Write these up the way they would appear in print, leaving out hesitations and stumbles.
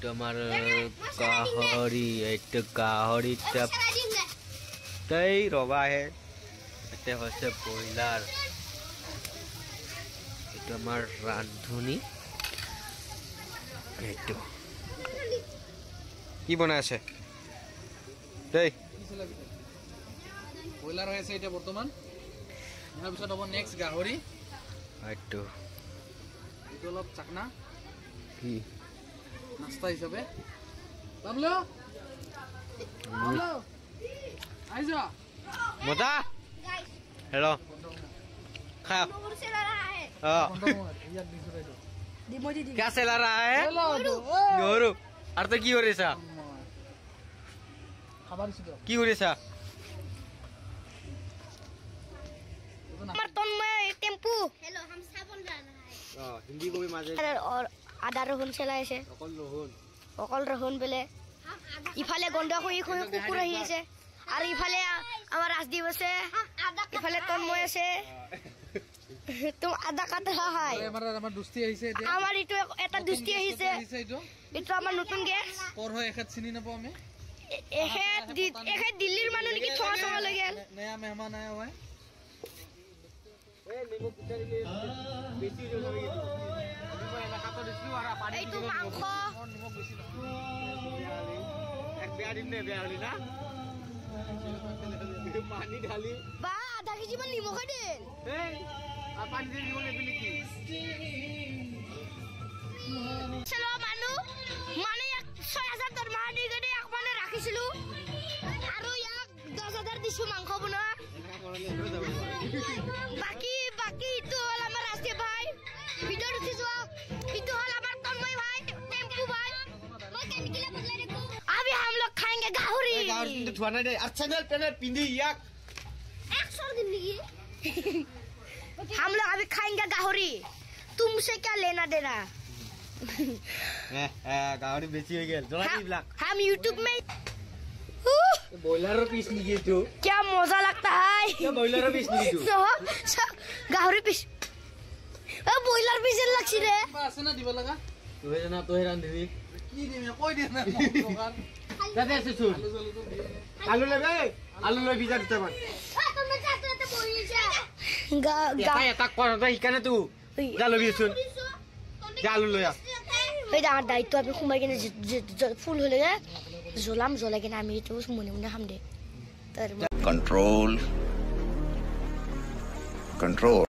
এইটো আমাৰ গাহৰি এইটো গাহৰিটা তাই ৰবা আহে এটা হৈছে ব্ৰইলাৰ এইটো আমাৰ ৰান্ধনি এইটো কি বনাই আছে দেই ব্ৰইলাৰ হৈ আছে এতিয়া বৰ্তমান ইয়াৰ পিছত হ'ব নেক্সট গাহৰি এইটো এইটো অলপ চাকনা কি নাস্তা হিচাপে বাবলো আইজা মজা হেল্ল' खा क्या चला रहा है गौरव और तो की हो रही सा की हो रही सा टेम्पू हेलो हम साबुन लाना है हिंदी को भी माजे और आधा रोहन चलाई আছে অকল রহন বেলে ইফালে গন্ড কই কুকুর আহি আছে আর ইফালে আমার রাজদীপ আছে ইফালে তন্ময় আছে তুম আধা কাট হাই আমাৰ দুস্তি আহিছে এতিয়া আমাৰ ইটো এটা দুস্তি আহিছে ইটো আমাৰ নতুন গ্যাস কোৰ হয় এখাত চিনি নাপাও আমি এখাত দিল্লীৰ মানুহ নেকি থোৱা থোৱা লাগে নয়া মেহমান আয়া হয় ए निमो पिटारी ले बेसी जो लगे निमो एला काटो दिसु आरा पानी এইটো মাংস নিমখ বেছি एक बियारी ने बियारी ना पानी ढाली বা আধা কেজি মান নিমখ দেন ए आ पानी दे निमो लेबी की চলো মানুহ মানে 6000 দৰমহা দি গনে এক মানে ৰাখিছিলো আৰু ইয়াক 10000 দিছো মাংস বনোৱা বাকি তো হল আমার রাষ্ট্রীয় ভাই ভিডিও উঠি যাও ইতো হল আমার তন্ময় ভাই টেম্পু ভাই अभी हम लोग खाएंगे गाहुरी गाहुरी तो ठुआना दे अर्चनल पेनर पिंदी याक 100 दिन लगी हम लोग अभी खाएंगे गाहुरी तुमसे क्या लेना देना गाहुरी बेची हो गेल जोला दी ब्लैक हम YouTube में बॉयलर पीस निके तो क्या मजा लगता है क्या बॉयलर पीस निके तो गाहुरी पीस बॉयलर पीस लगसी रे আছে না দিব লাগা তোহে জানা তোহে রান্ধবি কি দিম কই দিম না দোকান দাদা আছে শুন আলু লেবে আলু লই বিজা দিতে পার তুমি চাকরিতে বইছে এটা করতে ইকানে তুই যা লবি শুন যা আলু লয়া এই আমার দায়িত্ব আমি ঘুমাই কিনে ফুল হলে জলাম জলাই কিনে আমি তো মনে মনে খাম দে control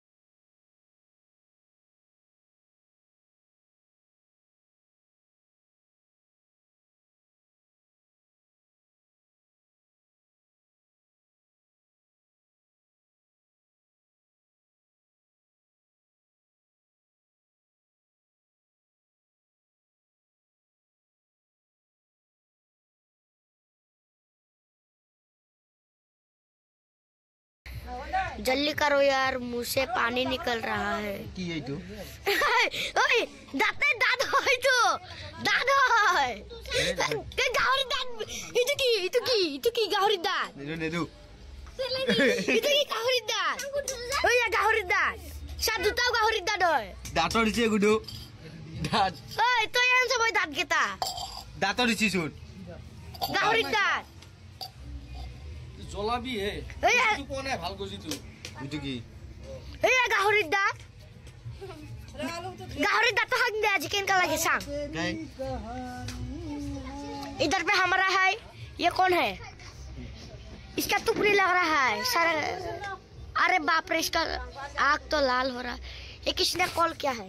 जल्दी करो यार मुंह से पानी निकल रहा है की है तू ओए दाते दाद होय तो दाद होय के गावरी दाद इतु की गावरी दाद ने दू इतु की गावरी दाद ओए गावरी दाद सादुताव गावरी दाद होय दातो दिছে গুডু দাঁত ओए तो यान सब दाद केता দাতো দিছি শুন गावरी दाद জলাবি হে ওই তুই কোনে ভাল কইছি তুই বুঝু কি ए गावरी दाद तो हक दे आज केन का लगे सांग नहीं इधर पे हमारा है ये कौन है इसका टुकड़ी लग रहा है सर अरे बाप रे इसका आँख तो लाल हो रहा है ये किसने कॉल किया है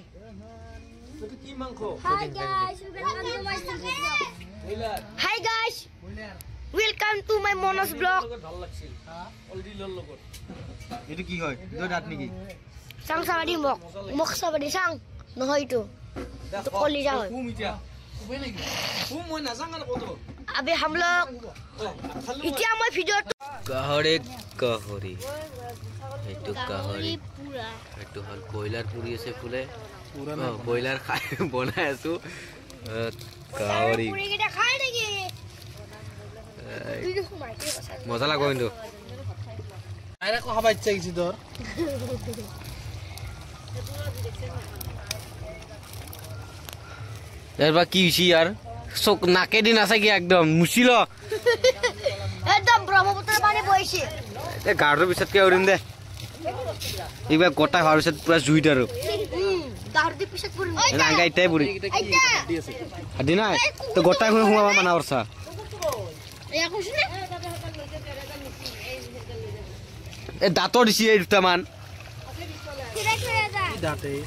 তুই কি মাংস hi guys welcome to my मोनस ब्लॉग ভাল লাগছিল অলদি লল লগত এটো কি হয় দুই দাঁত নেকি सांग सावडी मक सावडी सांग নহয় তো तो कॉली जा है কুম ইতিয়া কুবে নেকি কুম মই নাজাং না কত अबे हम लोग इতিয়া मैं वीडियो গাহৰি এইটো গাহৰি पूरा এইটো হল ব্ৰইলাৰ পুৰি আছে ফুলে ব্ৰইলাৰ খাই বনাই আছো গাহৰি पूरी के खाए देंगे মজা লাগো কিন্তু আইরা কো খাবা ইচ্ছা গিছি তোর यार बा की हुई यार চোক নাকে দি নাচাকি একদম মুচিল একদম ব্ৰহ্মপুত্ৰৰ পানী বৈছে গাড়ীৰ পিছতকে উৰিম দে এইবাৰ গোটা হোৱাৰ পিছত পুৰা জুইত আৰু গাহৰি পিছত পৰিম নাংগা ইটাই পুৰি হাদি নাই তো গোটাই সোমাবা মানা কৰছা এয়া কৈছনে এই দাঁতৰ দিছি এই দুটামান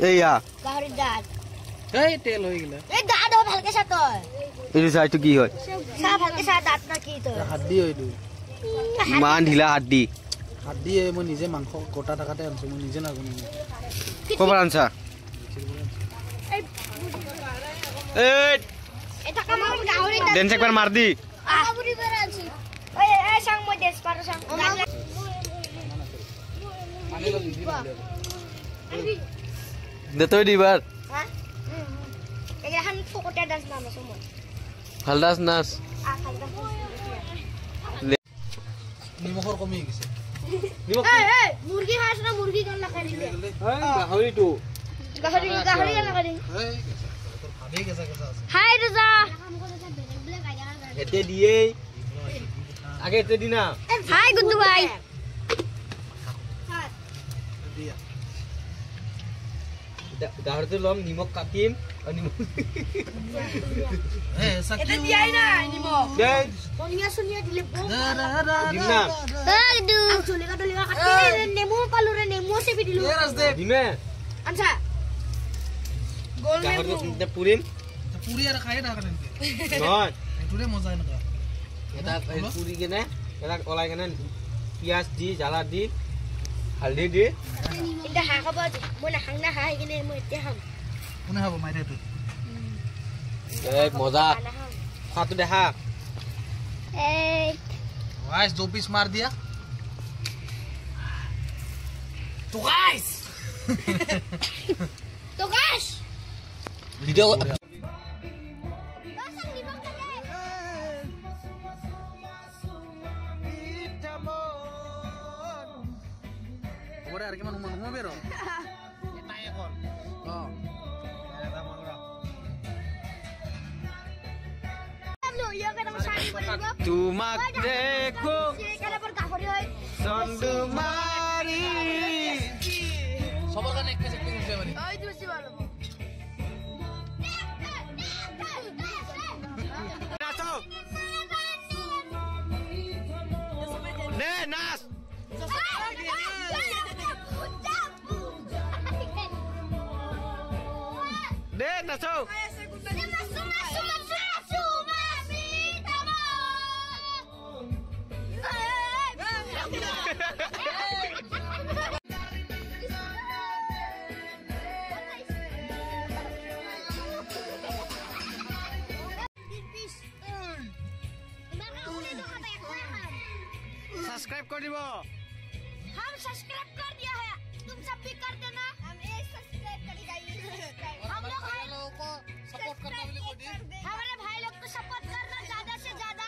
এইয়া গাহৰি দাঁত এই তেল হৈ গেলে এই দাঁত হয় ভালকে চা তই এইটো চা এইটো কি হয় চা ভালকে চা দাঁত না কি তই হাড্ডি হয়তো ইমান ঢিলা হাড্ডি হাড্ডি মই নিজে মাংস কটা থাকাতে আনছো মই নিজে নাজানো ক'ৰ পৰা আনছা এই এটা কাম গাহৰি দাঁত ডেন্স একবাৰ মাৰ দি গাহৰি পৰা আনছি এই sang মই ডেন্স পাৰো sang দে তই দিবাৰ হা এখান ফকটে ডান্স নাম আছে মই ভাল ডান্স নাচ নিমখৰ কমি গৈছে এই মুৰ্গী খাইছ না মুৰ্গী গান লগাই দিলে গাহৰিটো গাহৰি গান লগাই দিলে এই তোৰ ভাবে কেঁচা কেঁচা আছে হাই ৰজা এতে দিয়ে আগে এতে দিনা হাই গুড্ডু ভাই দিয়া গাহৰিটো লম নিমখ কাটিম আৰু নিমখ এ সাকি দিয়াই না নিমখ দে ধনিয়া সুনিয়া দিলে দিম না গুড্ডু চলিকা দলিকা কাটি নেমু পালো ৰে নেমু চেপি দিলো এ ৰাজ দে দিমে আনছা গোল নেমু গাহৰিটো পুৰিম পুৰি আৰু খাই থাকা তেন্তে নহয় এটোৰে মজা এনেকা এটা পুৰি কেনে এটা ওলাই কেনে পিঁয়াজ দি জ্বালা দি হালধি দি এটা হাঁহ খাব মই নাখাং না হাঁহ কিনে মই এতিয়া খাম কোনে খাব মাইথাটো মজা খোৱাটো দেখা এই গাইস দो पीस मार दिया तो गाइस তো গাছ ভিডিঅ' ওরে আর কি মানু মানু বেরো এটাই এখন এটা মনরা ইয়া কেন সারি পড়িব তোমাক দেখো কেন পর গাহরি হয় চন্দু মাৰি সবার কাছে একটা চেক করতে পারি ওই দিছি ভালো নাচো নে নাচ দে নাচো सब्सक्राइब कर दिबो हम सब्सक्राइब कर दिया है तुम सब भी कर देना हम एक सब्सक्राइब कर जाइए हम लोग लोगों को सपोर्ट करना भी बोल दी हमारे भाई लोग को सपोर्ट करना ज्यादा से ज्यादा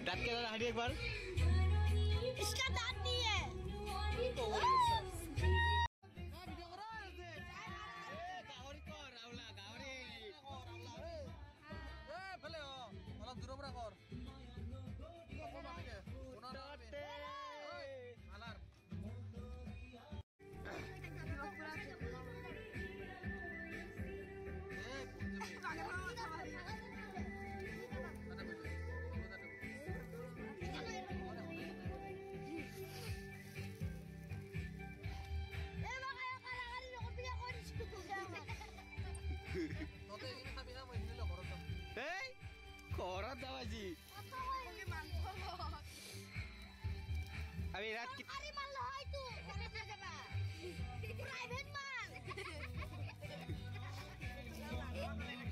दांत के हटी एक बार इसका दांत नहीं है অলপ দূৰৰ পৰা কৰ अभी रात की अरे मान लो है तू प्राइवेट मान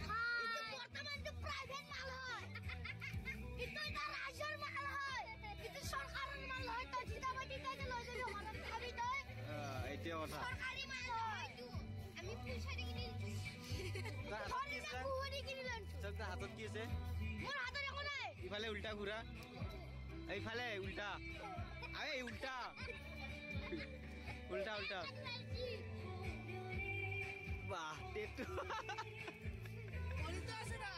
हां বর্তমান তো প্রাইভেট মাল হয় কিন্তু এটা রাজ্যের মাল হয় কিন্তু সরকারের মাল হয় তো জিতাবাটি থেকে লই যাবি ওখানে খাবি তো এইটা কথা সরকারি মাল হয় তু আমি পয়সা দিয়ে কিনি চকটা হাতত কি আছে মোর হাতত একো নাই ইফালে উল্টা ঘুরা এইফালে উল্টা আরে উল্টা উল্টা উল্টা বাহ টেটু পড়ি তো আছে না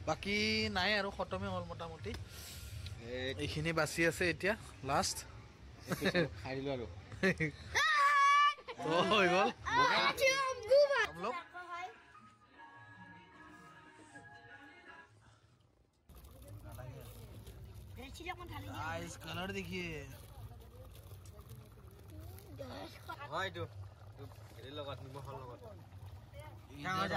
বাকি নাই আৰু খতমে হ'ল মোটামুটি এইখিনি বাছি আছে এতিয়া লাষ্ট খাই দিলো আৰু হৈ গ'ল हम लोग गाइस कलर देखिए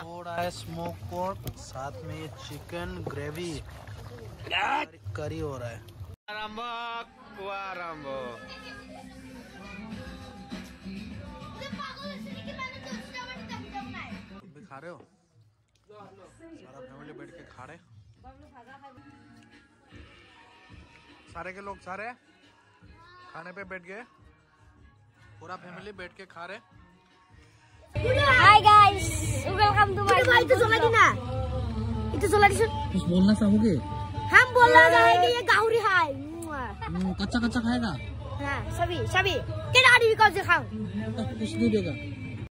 हो रहा है स्मोक पोर्क साथ में ये चिकन ग्रेवी करी हो रहा है तुम भी खा रहे हो सारा फैमिली बैठ के खा रहे सारे के लोग सारे खाने पे बैठ गए पूरा फैमिली बैठ के खा रहे Hi guys, welcome to my channel. itu solat ना, itu solat itu. कुछ बोलना चाहोगे? हम बोलना चाहेंगे ये गाउरी है. कच्चा कच्चा खाएगा? हाँ, सभी. कितना आदमी कौन से खाऊं? कुछ नहीं देगा.